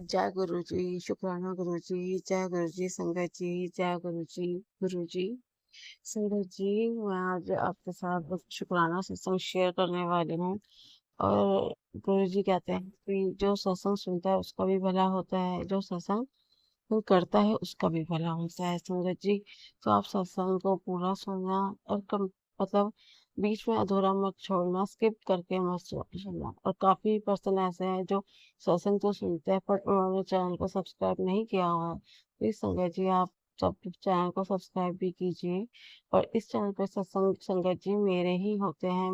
जय गुरु जी, शुक्राना गुरु जी, जय गुरु जी, संगत जी, जय गुरु जी, गुरु जी। संगत जी, मैं आज आपके साथ बहुत शुक्राना सत्संग शेयर करने वाली हूँ। और गुरु जी कहते हैं कि जो सत्संग सुनता है उसका भी भला होता है, जो सत्संग वो करता है उसका भी भला होता है। संगत जी, तो आप सत्संग को पूरा सुनना और मतलब बीच में अधूरा मत छोड़ना, स्किप करके मत सुनना। और काफी पर्सन ऐसे हैं जो सत्संग तो सुनते हैं पर उन्होंने चैनल को सब्सक्राइब नहीं किया हुआ है। प्लीज संगत जी, आप सब चैनल को सब्सक्राइब भी कीजिए। और इस चैनल पर सत्संग संगत जी मेरे ही होते हैं,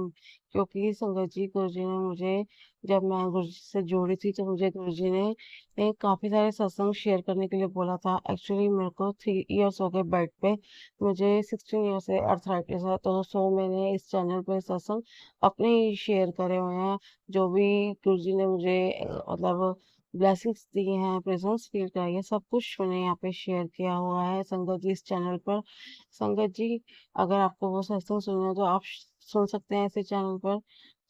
क्योंकि संगत जी गुरु जी ने मुझे, जब मैं गुरु जी से जुड़ी थी तो मुझे गुरु जी ने काफ़ी सारे सत्संग शेयर करने के लिए बोला था। एक्चुअली मेरे को 3 इयर्स हो गए बेड पे। मुझे 16 ईयर से अर्थराइटिस है, तो मैंने इस चैनल पे सत्संग अपने ही शेयर करे हुए हैं। जो भी गुरुजी ने मुझे मतलब ब्लेसिंग्स दी हैं, प्रेजेंस फील कराई है, सब कुछ मैंने यहाँ पे शेयर किया हुआ है संगत जी इस चैनल पर। संगत जी, अगर आपको वो सत्संग सुनना है तो आप सुन सकते हैं इसी चैनल पर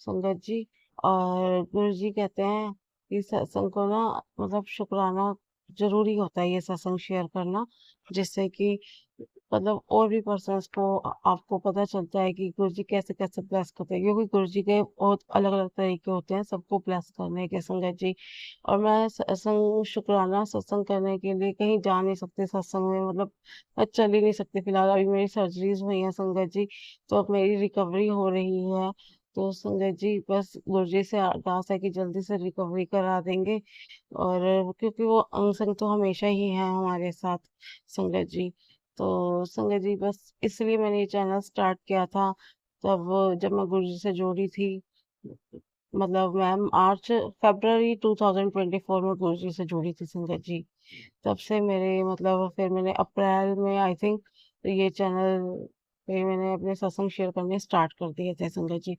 संगत जी। और गुरु जी कहते हैं कि सत्संग को ना मतलब शुक्राना ज़रूरी होता है, ये सत्संग शेयर करना, जिससे कि मतलब और भी पर्सन्स को आपको पता चलता है कि गुरुजी कैसे-कैसे ब्लेस करते हैं, क्योंकि गुरुजी के बहुत अलग-अलग तरीके होते हैं सबको ब्लेस करने के संगत जी। और मैं सत्संग शुक्राना सत्संग करने के लिए कहीं जा नहीं सकती सत्संग में, मतलब मैं चल ही नहीं सकती फिलहाल। अभी मेरी सर्जरीज़ हुई हैं संगत जी, तो अब मेरी रिकवरी हो रही है। तो संगत जी बस गुरुजी से अरदास है कि जल्दी से रिकवरी करा देंगे। और क्योंकि वो अंग संग तो हमेशा ही है हमारे साथ संगत जी। तो संगत जी बस इसलिए मैंने ये चैनल स्टार्ट किया था, तब जब मैं गुरुजी से जुड़ी थी। मतलब मैं मार्च फरवरी 2024 में गुरुजी से जुड़ी थी संगत जी। तब से मेरे मतलब फिर मैंने अप्रैल में आई थिंक ये चैनल पे मैंने अपने सत्संग शेयर करने स्टार्ट कर दिए थे संगत जी।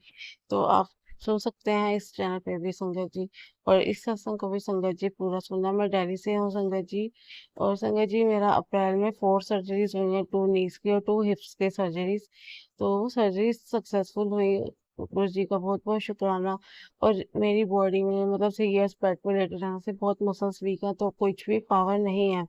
तो आप सुन सकते हैं इस चैनल पे भी संगत जी। और इस सत्संग को भी संगत जी पूरा सुनना। मैं दिल्ली से हूँ संगत जी। और संगत जी मेरा अप्रैल में 4 सर्जरीज हुई हैं, 2 नीज की और 2 हिप्स के सर्जरीज। तो वो सर्जरीज सक्सेसफुल हुई। गुरु जी का बहुत बहुत शुक्राना। और मेरी बॉडी में मतलब 3 इयर्स बेड पे लेटे रहने से बहुत मसल्स वीक है, तो कुछ भी पावर नहीं है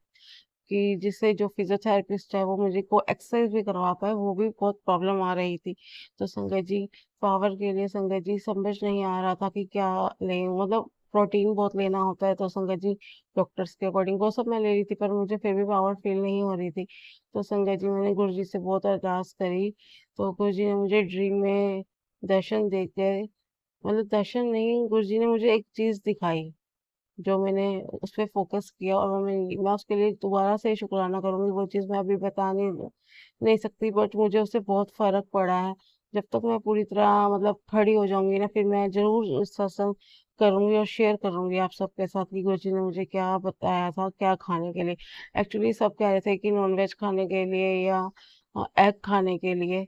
कि जिससे जो फिजियोथेरेपिस्ट है वो मुझे को एक्सरसाइज भी करवा पाए, वो भी बहुत प्रॉब्लम आ रही थी। तो संगत जी पावर के लिए संगत जी समझ नहीं आ रहा था कि क्या लें, मतलब प्रोटीन बहुत लेना होता है, तो संगत जी डॉक्टर्स के अकॉर्डिंग वो सब मैं ले रही थी, पर मुझे फिर भी पावर फील नहीं हो रही थी। तो संगत जी मैंने गुरु जी से बहुत अरदास करी, तो गुरु जी ने मुझे ड्रीम में दर्शन देके, मतलब दर्शन नहीं, गुरु जी ने मुझे एक चीज दिखाई, जो मैंने उस पे फ़ोकस किया। और मैं उसके लिए दोबारा से शुक्राना करूँगी, वो चीज़ मैं अभी बता नहीं सकती, बट मुझे उससे बहुत फ़र्क पड़ा है। जब तक मैं पूरी तरह मतलब खड़ी हो जाऊँगी ना, फिर मैं ज़रूर सत्संग करूँगी और शेयर करूँगी आप सबके साथ कि गुरुजी ने मुझे क्या बताया था, क्या खाने के लिए। एक्चुअली सब कह रहे थे कि नॉन-वेज खाने के लिए या एग खाने के लिए।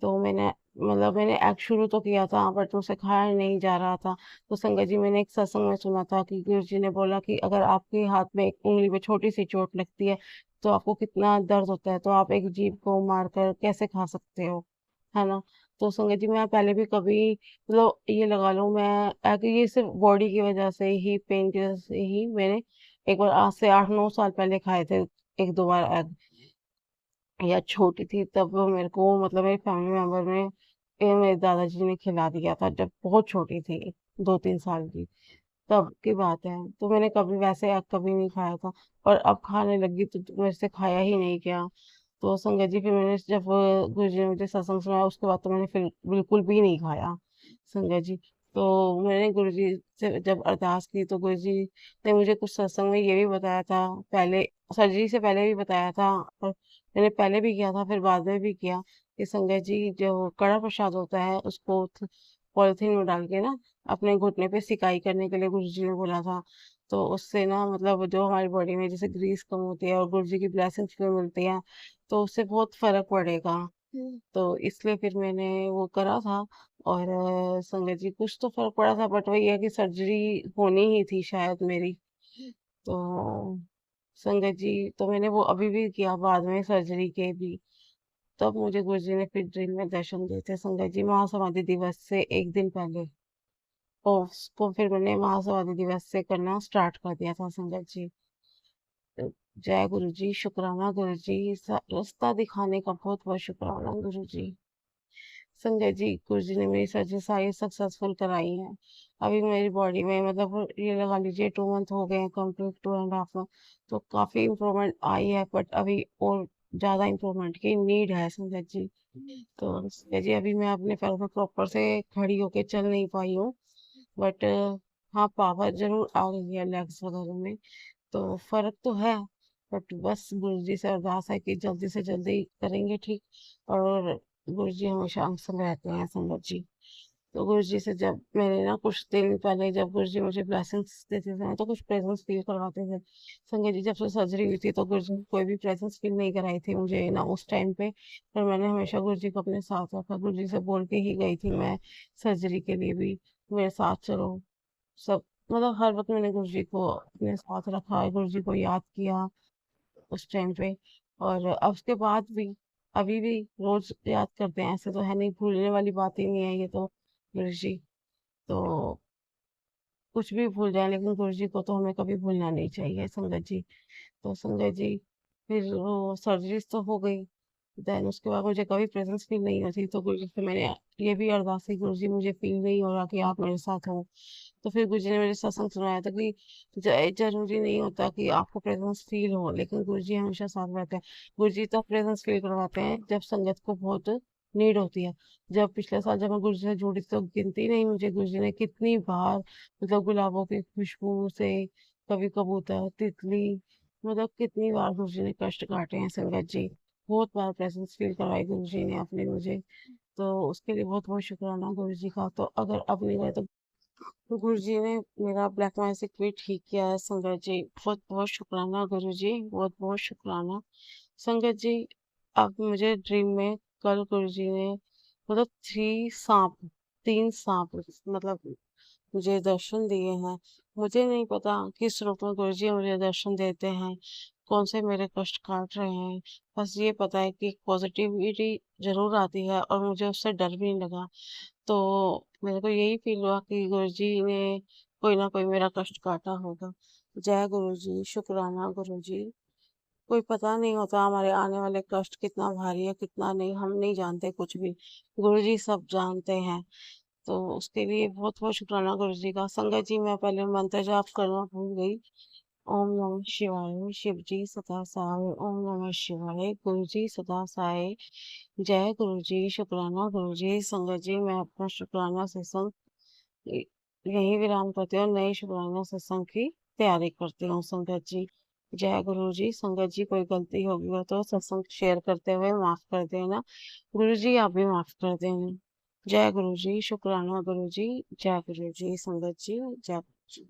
तो मैंने एग शुरू तो किया था, बट मुझसे खाया नहीं जा रहा था। तो संगत जी मैंने एक सत्संग में सुना था कि गुरु जी ने बोला कि अगर आपके हाथ में एक उँगली पे छोटी-सी चोट लगती है, तो आपको कितना दर्द होता है, तो आप एक जीभ को मारकर कैसे खा सकते हो, है ना? तो संगत जी मैं पहले भी कभी मतलब ये लगा लो, मैं ये सिर्फ़ बॉडी की वज़ह से ही, पेन की वज़ह से ही मैंने एक बार आज से 8-9 साल पहले खाए थे 1-2 बार एग। या छोटी थी तब मेरे को मतलब मेरे फैमिली मेंबर ने मेरे दादाजी ने खिला दिया था, जब बहुत छोटी थी, 2-3 साल की, तब की बात है। तो मैंने कभी वैसे कभी नहीं खाया था, और अब खाने लगी तो मेरे से खाया ही नहीं गया। तो संगत जी फिर मैंने जब गुरुजी ने मुझे सत्संग सुनाया उसके बाद तो मैंने फिर बिल्कुल भी नहीं खाया संगत जी। तो मैंने गुरुजी से जब अरदास की तो गुरुजी ने मुझे कुछ सत्संग में ये भी बताया था, पहले सर्जरी से पहले भी बताया था, और मैंने पहले भी किया था फिर बाद में भी किया कि संगत जी जो कड़ा प्रसाद होता है उसको पॉलिथीन में डाल के ना अपने घुटने पे सिकाई करने के लिए गुरुजी ने बोला था। तो उससे ना मतलब जो हमारी बॉडी में जैसे ग्रीस कम होती है और गुरुजी की ब्लेसिंग्स भी मिलती हैं, तो उससे बहुत फ़र्क पड़ेगा। तो इसलिए फिर मैंने वो करा था। और संगत जी कुछ तो फ़र्क पड़ा था, बट वही है कि सर्जरी होनी ही थी शायद मेरी। तो संगत जी तो मैंने वो अभी भी किया बाद में सर्जरी के भी। तब मुझे गुरुजी ने फिर ड्रीम में दर्शन दिए थे संगत जी, महासमाधि दिवस से 1 दिन पहले। और उसको फिर मैंने महासवादी दिवस से करना स्टार्ट कर दिया था संगत जी। तो जय गुरु जी, शुक्राना गुरु जी, रास्ता दिखाने का बहुत बहुत शुक्राना गुरु जी। संजय जी, गुरु जी ने मेरी सर्जरी सारी सक्सेसफुल कराई है। अभी मेरी बॉडी में मतलब ये लगा लीजिए 2 मंथ हो गए हैं, कंप्लीट 2.5 मंथ। तो काफी इम्प्रूवमेंट आई है, बट अभी और ज्यादा इम्प्रूवमेंट की नीड है संजय जी। तो संजय जी, अभी मैं अपने पैरों पे प्रॉपर से खड़ी होके चल नहीं पाई हूँ, बट हाँ, पावर जरूर आ गई है लेग्स वगैरह में। तो फर्क तो है, बट बस गुरु जी से अरदास है कि जल्दी से जल्दी करेंगे ठीक। और गुरु जी हमेशा हम संग रहते हैं संगत जी। तो गुरु जी से जब मैंने ना कुछ दिन पहले जब गुरु जी मुझे ब्लेसिंग्स देते थे ना, तो कुछ प्रेजेंस फील करवाते थे संगत जी। जब से सर्जरी हुई थी तो गुरु जी ने कोई भी प्रेजेंस फील नहीं कराई थी मुझे ना उस टाइम पे। पर मैंने हमेशा गुरु जी को अपने साथ रखा, गुरु जी से बोल के ही गई थी मैं सर्जरी के लिए भी, मेरे साथ चलो सब। मतलब हर वक्त मैंने गुरु जी को अपने साथ रखा है, गुरु जी को याद किया उस टाइम पे। और अब उसके बाद भी अभी भी रोज याद करते हैं, ऐसे तो है नहीं, भूलने वाली बात ही नहीं है ये तो गुरु जी। तो कुछ भी भूल जाए लेकिन गुरु जी को तो हमें कभी भूलना नहीं चाहिए संगत जी। तो संजय जी, फिर वो सर्जरीज तो हो गई, देन उसके बाद मुझे कभी प्रेजेंस फील नहीं होती, तो गुरु जी से मैंने ये भी अरदास की, गुरु जी मुझे फील नहीं हो रहा कि आप मेरे साथ हो। तो फिर गुरु जी ने मेरे सत्संग सुनाया था कि जरूरी नहीं होता कि आपको प्रेजेंस फील हो, लेकिन गुरु जी हमेशा साथ रहते हैं। गुरु जी तब प्रेजेंस फील करवाते हैं जब संगत को बहुत नीड होती है। जब पिछले साल जब मैं गुरु जी से जुड़ी तो गिनती नहीं मुझे गुरु जी ने कितनी बार, मतलब गुलाबों की खुशबू से, कभी कबूतर, तितली, मतलब कितनी बार गुरु जी ने कष्ट काटे हैं संगत जी। बहुत बार प्रेजेंस फील करवाई गुरु जी ने अपने मुझे। तो उसके लिए बहुत बहुत शुक्राना गुरु जी का। तो अगर अब नहीं गए तो गुरु जी ने मेरा ब्लैक मैजिक भी ठीक किया है संगत जी। बहुत बहुत शुक्राना गुरु जी, बहुत बहुत शुक्राना संगत जी। अब मुझे ड्रीम में कल गुरु जी ने मतलब 3 सांप मतलब मुझे दर्शन दिए हैं। मुझे नहीं पता किस रूप में गुरुजी मुझे दर्शन देते हैं, कौन से मेरे कष्ट काट रहे हैं। बस ये पता है कि पॉजिटिविटी जरूर आती है और मुझे उससे डर भी नहीं लगा। तो मेरे को यही फील हुआ कि गुरुजी ने कोई ना कोई मेरा कष्ट काटा होगा। जय गुरु जी, शुक्राना गुरु जी। कोई पता नहीं होता हमारे आने वाले कष्ट कितना भारी है कितना नहीं, हम नहीं जानते कुछ भी, गुरु जी सब जानते हैं। तो उसके लिए बहुत बहुत शुक्राना गुरु जी का। संगत जी, मैं पहले मंत्र जाप करना भूल गई। ओम नमः शिवाय, शिव जी सदा सहाय। ओम नमः शिवाय, गुरु जी सदा सहाय। जय गुरु जी, शुक्राना गुरु जी। संगत जी, मैं अपना शुक्राना सत्संग यही विराम करती हूँ, नए शुक्राना सत्संग की तैयारी करती हूँ संगत जी। जय गुरु जी। संगत जी, कोई गलती होगी हो तो सत्संग शेयर करते हुए माफ कर देना। गुरु जी, आप भी माफ कर देना। जय गुरु जी, शुक्राना गुरु जी। जय गुरु जी संगत जी, जय गुरु जी।